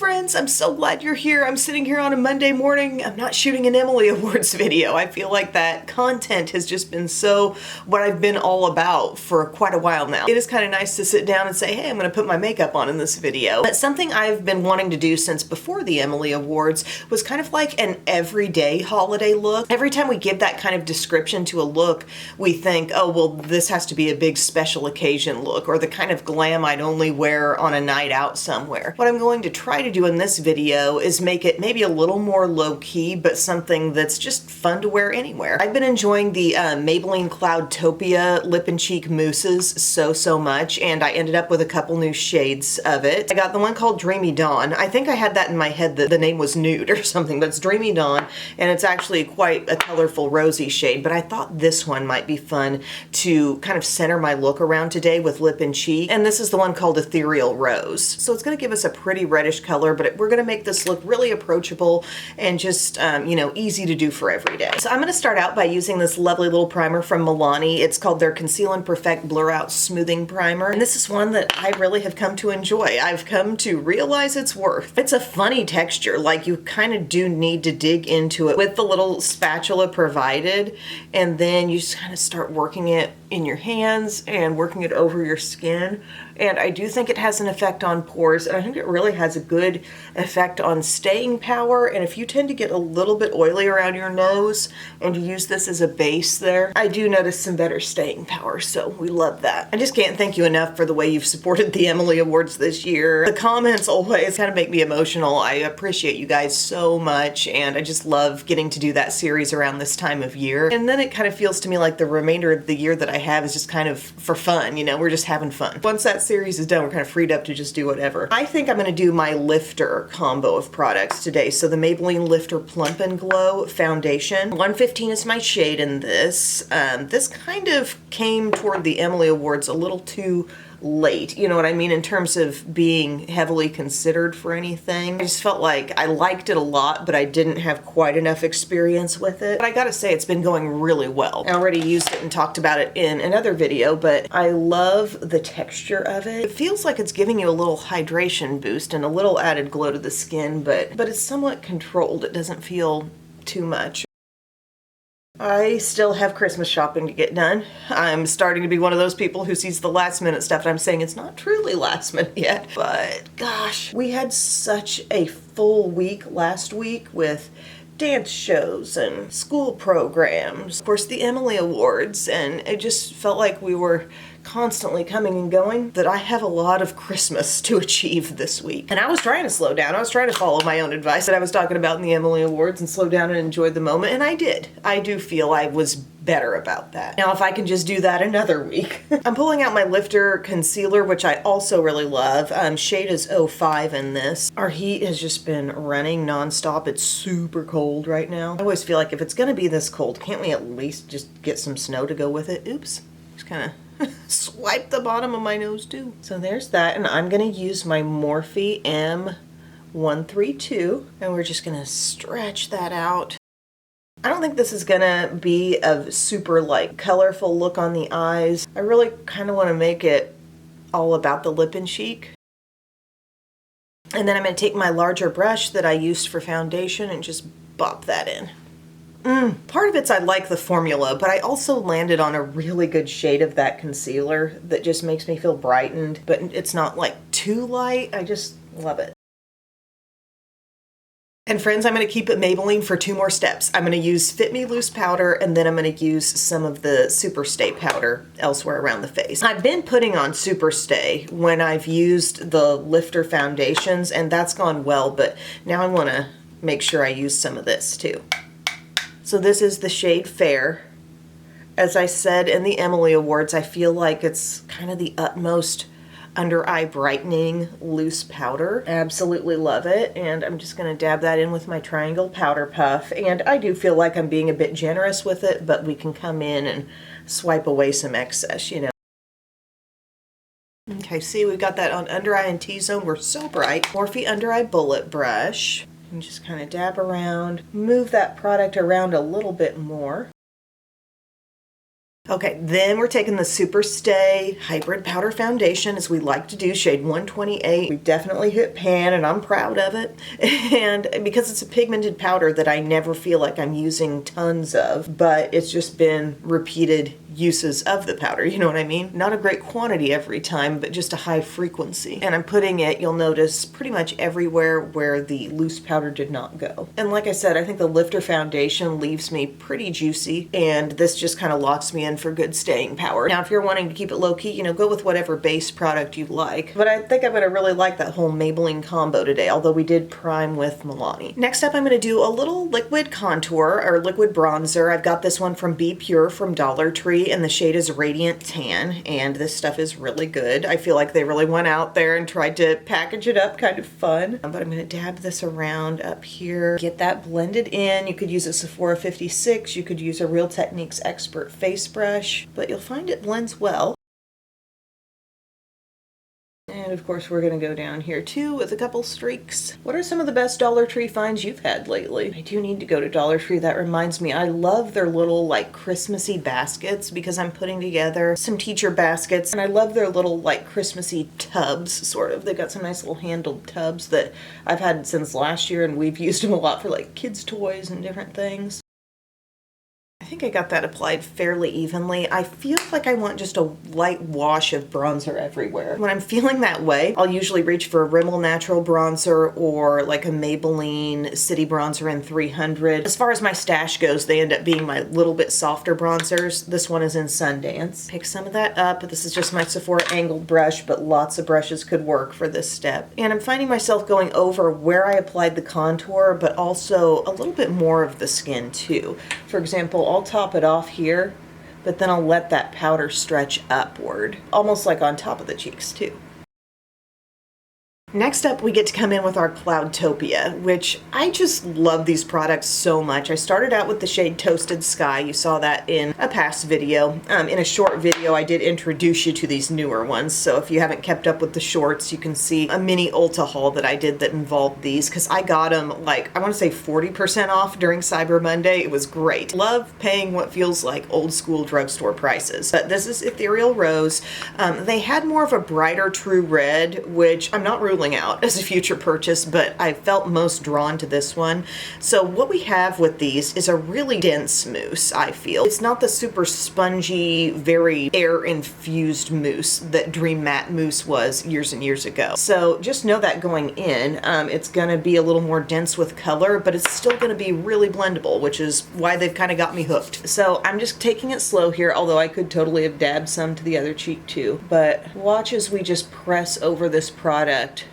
friends, I'm so glad you're here. I'm sitting here on a Monday morning. I'm not shooting an Emily Awards video. I feel like that content has just been so what I've been all about for quite a while now. It is kind of nice to sit down and say, hey, I'm going to put my makeup on in this video. But something I've been wanting to do since before the Emily Awards was kind of like an everyday holiday look. Every time we give that kind of description to a look, we think, oh, well, this has to be a big special occasion look, or the kind of glam I'd only wear on a night out somewhere. What I'm going to try to do in this video is make it maybe a little more low-key, but something that's just fun to wear anywhere. I've been enjoying the Maybelline Cloudtopia lip and cheek mousses so much, and I ended up with a couple new shades of it. I got the one called Dreamy Dawn. I think I had that in my head that the name was Nude or something, but it's Dreamy Dawn, and it's actually quite a colorful rosy shade, but I thought this one might be fun to kind of center my look around today with lip and cheek. And this is the one called Ethereal Rose. So it's going to give us a pretty reddish color, but we're going to make this look really approachable and just, you know, easy to do for every day. So I'm going to start out by using this lovely little primer from Milani. It's called their Conceal and Perfect Blur Out Smoothing Primer. And this is one that I really have come to enjoy. I've come to realize its worth. It's a funny texture. Like, you kind of do need to dig into it with the little spatula provided, and then you just kind of start working it in your hands and working it over your skin. And I do think it has an effect on pores, and I think it really has a good effect on staying power. And if you tend to get a little bit oily around your nose and you use this as a base there, I do notice some better staying power, so we love that. I just can't thank you enough for the way you've supported the Emily Awards this year. The comments always kind of make me emotional. I appreciate you guys so much, and I just love getting to do that series around this time of year. And then it kind of feels to me like the remainder of the year that I have is just kind of for fun, you know, we're just having fun. Once that series is done, we're kind of freed up to just do whatever. I think I'm going to do my Lifter combo of products today. So the Maybelline Lifter Plump and Glow Foundation. 115 is my shade in this. This kind of came toward the Emily Awards a little too late, you know what I mean, in terms of being heavily considered for anything. I just felt like I liked it a lot, but I didn't have quite enough experience with it. But I gotta say, it's been going really well. I already used it and talked about it in another video, but I love the texture of it. It feels like it's giving you a little hydration boost and a little added glow to the skin, but it's somewhat controlled. It doesn't feel too much. I still have Christmas shopping to get done. I'm starting to be one of those people who sees the last minute stuff and I'm saying it's not truly last minute yet. But gosh, we had such a full week last week with dance shows and school programs. Of course, the Emily Awards, and it just felt like we were constantly coming and going, that I have a lot of Christmas to achieve this week. And I was trying to slow down. I was trying to follow my own advice that I was talking about in the Emily Awards and slow down and enjoy the moment, and I did. I do feel I was better about that. Now, if I can just do that another week. I'm pulling out my Lifter concealer, which I also really love. Shade is 05 in this. Our heat has just been running nonstop. It's super cold right now. I always feel like if it's gonna be this cold, can't we at least just get some snow to go with it? Oops, just kind of swipe the bottom of my nose too. So there's that, and I'm gonna use my Morphe M132, and we're just gonna stretch that out. I don't think this is gonna be a super like colorful look on the eyes. I really kind of want to make it all about the lip and cheek. And then I'm gonna take my larger brush that I used for foundation and just bop that in. Part of it's I like the formula, but I also landed on a really good shade of that concealer that just makes me feel brightened, but it's not like too light. I just love it. And friends, I'm going to keep it Maybelline for 2 more steps. I'm going to use Fit Me Loose powder, and then I'm going to use some of the Superstay powder elsewhere around the face. I've been putting on Superstay when I've used the Lifter foundations, and that's gone well, but now I want to make sure I use some of this too. So this is the shade Fair. As I said in the Emily Awards, I feel like it's kind of the utmost under eye brightening loose powder. I absolutely love it, and I'm just gonna dab that in with my Triangle Powder Puff. And I do feel like I'm being a bit generous with it, but we can come in and swipe away some excess, you know. Okay, see, we've got that on under eye and T-zone. We're so bright. Morphe Under Eye Bullet Brush. And just kind of dab around, move that product around a little bit more. Okay, then we're taking the Super Stay Hybrid Powder Foundation, as we like to do, shade 128. We definitely hit pan, and I'm proud of it. And because it's a pigmented powder that I never feel like I'm using tons of, but it's just been repeated uses of the powder, you know what I mean? Not a great quantity every time, but just a high frequency. And I'm putting it, you'll notice, pretty much everywhere where the loose powder did not go. And like I said, I think the Lifter Foundation leaves me pretty juicy, and this just kind of locks me in for good staying power. Now, if you're wanting to keep it low-key, you know, go with whatever base product you like. But I think I'm gonna really like that whole Maybelline combo today, although we did prime with Milani. Next up, I'm gonna do a little liquid contour, or liquid bronzer. I've got this one from bPure from Dollar Tree, and the shade is Radiant Tan, and this stuff is really good. I feel like they really went out there and tried to package it up kind of fun. But I'm gonna dab this around up here, get that blended in. You could use a Sephora 56, you could use a Real Techniques Expert face brush, but you'll find it blends well. And of course we're gonna go down here too with a couple streaks. What are some of the best Dollar Tree finds you've had lately? I do need to go to Dollar Tree. That reminds me, I love their little like Christmassy baskets, because I'm putting together some teacher baskets, and I love their little like Christmassy tubs, sort of. They've got some nice little handled tubs that I've had since last year, and we've used them a lot for like kids' toys and different things. I think I got that applied fairly evenly. I feel like I want just a light wash of bronzer everywhere. When I'm feeling that way, I'll usually reach for a Rimmel Natural bronzer or like a Maybelline City Bronzer in 300. As far as my stash goes, they end up being my little bit softer bronzers. This one is in Sundance. Pick some of that up. This is just my Sephora angled brush, but lots of brushes could work for this step. And I'm finding myself going over where I applied the contour, but also a little bit more of the skin too. For example, I'll top it off here, but then I'll let that powder stretch upward, almost like on top of the cheeks too. Next up, we get to come in with our Cloudtopia, which I just love these products so much. I started out with the shade Toasted Sky. You saw that in a past video. In a short video, I did introduce you to these newer ones, so if you haven't kept up with the shorts, you can see a mini Ulta haul that I did that involved these, because I got them like, I want to say 40% off during Cyber Monday. It was great. Love paying what feels like old school drugstore prices. But this is Ethereal Rose. They had more of a brighter True Red, which I'm not ruling out as a future purchase, but I felt most drawn to this one. So what we have with these is a really dense mousse, I feel. It's not the super spongy, very air-infused mousse that Dream Matte Mousse was years and years ago. So just know that going in, it's gonna be a little more dense with color, but it's still gonna be really blendable, which is why they've kind of got me hooked. So I'm just taking it slow here, although I could totally have dabbed some to the other cheek too. But watch as we just press over this product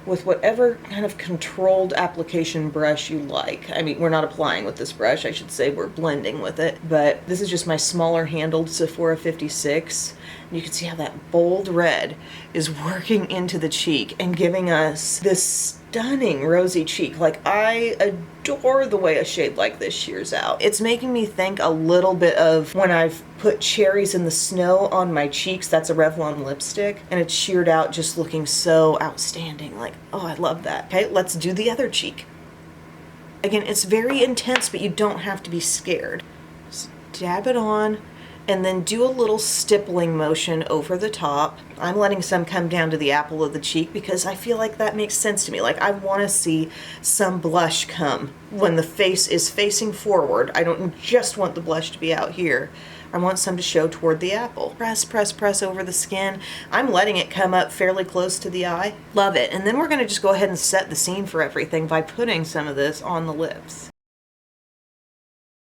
with whatever kind of controlled application brush you like. I mean, we're not applying with this brush, I should say, we're blending with it. But this is just my smaller handled Sephora 56. And you can see how that bold red is working into the cheek and giving us this stunning rosy cheek. Like, I adore the way a shade like this sheers out. It's making me think a little bit of when I've put Cherries in the Snow on my cheeks. That's a Revlon lipstick, and it's sheared out just looking so outstanding. Like, oh, I love that. Okay, let's do the other cheek. Again, it's very intense, but you don't have to be scared. Just dab it on, and then do a little stippling motion over the top. I'm letting some come down to the apple of the cheek because I feel like that makes sense to me. Like, I want to see some blush come when the face is facing forward. I don't just want the blush to be out here. I want some to show toward the apple. Press, press, press over the skin. I'm letting it come up fairly close to the eye. Love it. And then we're going to just go ahead and set the scene for everything by putting some of this on the lips.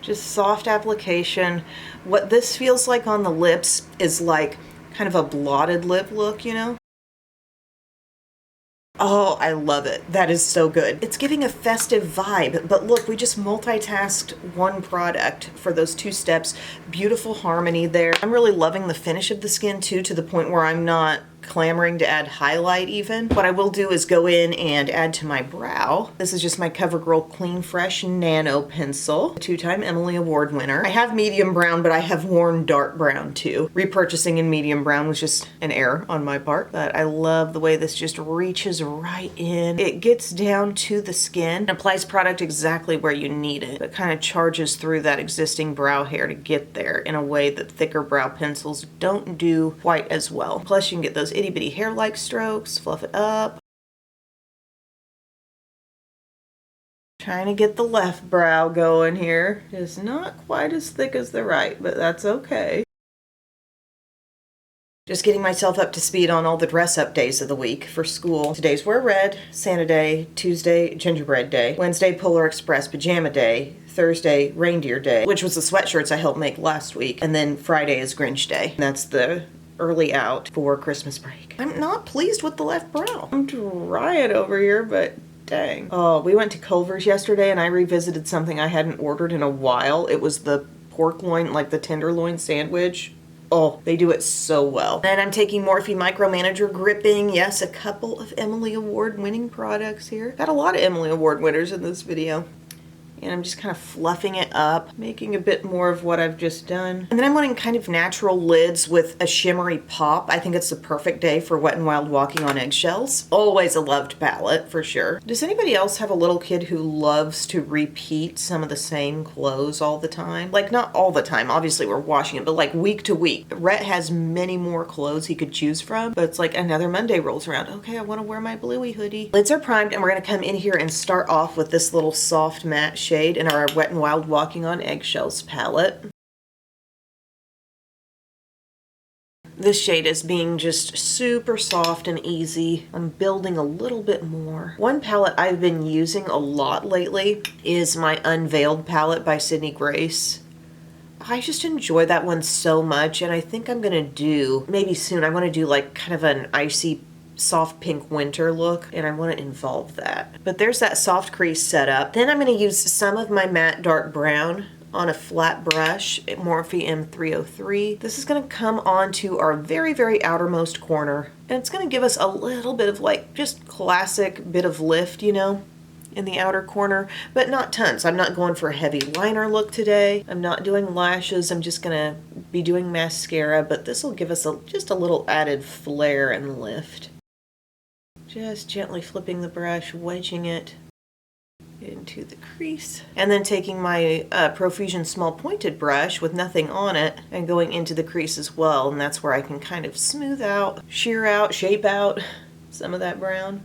Just soft application. What this feels like on the lips is like kind of a blotted lip look, you know? Oh, I love it. That is so good. It's giving a festive vibe, but look, we just multitasked one product for those two steps. Beautiful harmony there. I'm really loving the finish of the skin too, to the point where I'm not clamoring to add highlight even. What I will do is go in and add to my brow. This is just my CoverGirl Clean Fresh Nano Pencil, a 2-time Emily Award winner. I have medium brown, but I have worn dark brown too. Repurchasing in medium brown was just an error on my part, but I love the way this just reaches right in. It gets down to the skin, applies product exactly where you need it, but kind of charges through that existing brow hair to get there in a way that thicker brow pencils don't do quite as well. Plus you can get those itty bitty hair-like strokes, fluff it up. Trying to get the left brow going here. It's not quite as thick as the right, but that's okay. Just getting myself up to speed on all the dress-up days of the week for school. Today's Wear Red, Santa Day, Tuesday, Gingerbread Day, Wednesday, Polar Express Pajama Day, Thursday, Reindeer Day, which was the sweatshirts I helped make last week, and then Friday is Grinch Day. That's the early out for Christmas break. I'm not pleased with the left brow. I'm trying over here, but dang. Oh, we went to Culver's yesterday and I revisited something I hadn't ordered in a while. It was the pork loin, like the tenderloin sandwich. Oh, they do it so well. And I'm taking Morphe Micromanager Gripping. Yes, a couple of Emily Award winning products here. Got a lot of Emily Award winners in this video. And I'm just kind of fluffing it up, making a bit more of what I've just done. And then I'm wanting kind of natural lids with a shimmery pop. I think it's the perfect day for Wet n Wild Walking on Eggshells. Always a loved palette, for sure. Does anybody else have a little kid who loves to repeat some of the same clothes all the time? Like, not all the time, obviously we're washing it, but like week to week. Rhett has many more clothes he could choose from, but it's like another Monday rolls around. Okay, I want to wear my bluey hoodie. Lids are primed, and we're going to come in here and start off with this little soft matte shade in our Wet n Wild Walking on Eggshells palette. This shade is being just super soft and easy. I'm building a little bit more. One palette I've been using a lot lately is my Unveiled palette by Sydney Grace. I just enjoy that one so much, and I think I'm gonna do, maybe soon, I want to do like kind of an icy soft pink winter look, and I want to involve that. But there's that soft crease setup. Then I'm going to use some of my matte dark brown on a flat brush, Morphe M303. This is going to come onto our very, very outermost corner, and it's going to give us a little bit of like just classic bit of lift, you know, in the outer corner, but not tons. I'm not going for a heavy liner look today. I'm not doing lashes. I'm just gonna be doing mascara, but this will give us just a little added flare and lift. Just gently flipping the brush, wedging it into the crease, and then taking my Profusion small pointed brush with nothing on it and going into the crease as well, and that's where I can kind of smooth out, sheer out, shape out some of that brown.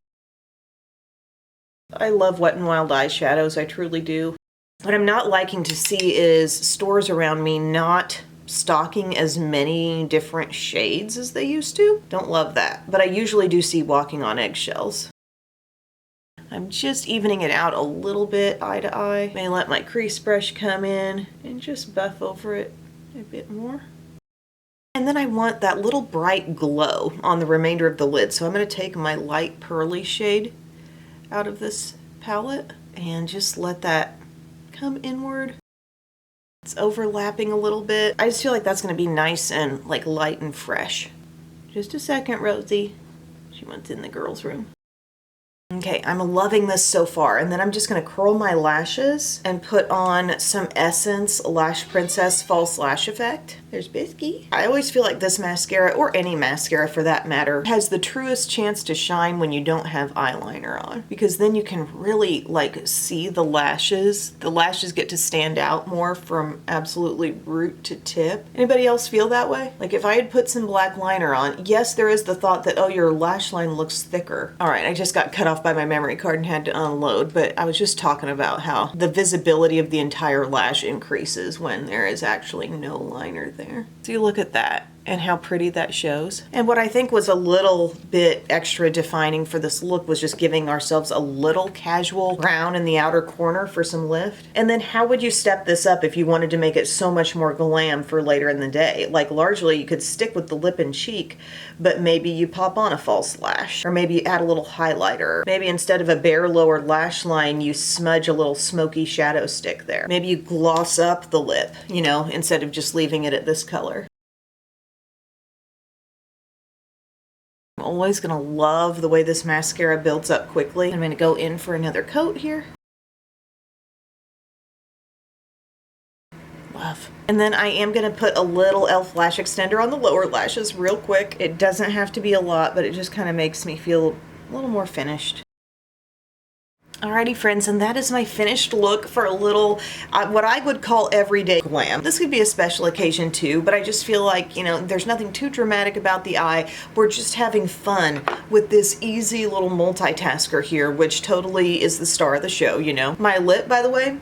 I love Wet n Wild eyeshadows, I truly do. What I'm not liking to see is stores around me not stocking as many different shades as they used to. Don't love that, but I usually do see Walking on Eggshells. I'm just evening it out a little bit, eye to eye. May let my crease brush come in and just buff over it a bit more. And then I want that little bright glow on the remainder of the lid, so I'm going to take my light pearly shade out of this palette and just let that come inward. It's overlapping a little bit. I just feel like that's going to be nice and like light and fresh. Just a second, Rosie. She went in the girls' room. Okay, I'm loving this so far, and then I'm just going to curl my lashes and put on some Essence Lash Princess False Lash Effect. There's Bisky. I always feel like this mascara, or any mascara for that matter, has the truest chance to shine when you don't have eyeliner on, because then you can really like see the lashes. The lashes get to stand out more from absolutely root to tip. Anybody else feel that way? Like if I had put some black liner on, yes, there is the thought that, oh, your lash line looks thicker. All right, I just got cut off by my memory card and had to unload, but I was just talking about how the visibility of the entire lash increases when there is actually no liner there. So you look at that and how pretty that shows. And what I think was a little bit extra defining for this look was just giving ourselves a little casual brown in the outer corner for some lift. And then how would you step this up if you wanted to make it so much more glam for later in the day? Like largely you could stick with the lip and cheek, but maybe you pop on a false lash, or maybe you add a little highlighter. Maybe instead of a bare lower lash line, you smudge a little smoky shadow stick there. Maybe you gloss up the lip, you know, instead of just leaving it at this color. always gonna love the way this mascara builds up quickly. I'm gonna go in for another coat here. Love. And then I am going to put a little e.l.f. lash extender on the lower lashes real quick. It doesn't have to be a lot, but it just kind of makes me feel a little more finished. Alrighty friends, and that is my finished look for a little, what I would call everyday glam. This could be a special occasion too, but I just feel like, you know, there's nothing too dramatic about the eye. We're just having fun with this easy little multitasker here, which totally is the star of the show, you know. My lip, by the way,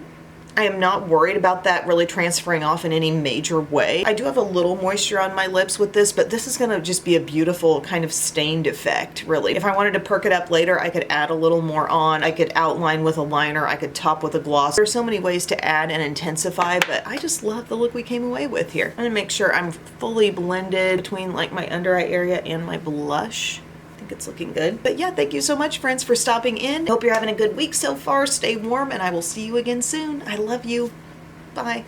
I am not worried about that really transferring off in any major way. I do have a little moisture on my lips with this, but this is gonna just be a beautiful kind of stained effect, really. If I wanted to perk it up later, I could add a little more on. I could outline with a liner. I could top with a gloss. There's so many ways to add and intensify, but I just love the look we came away with here. I'm gonna make sure I'm fully blended between like my under eye area and my blush. It's looking good. But yeah, thank you so much friends for stopping in. Hope you're having a good week so far. Stay warm and I will see you again soon. I love you. Bye.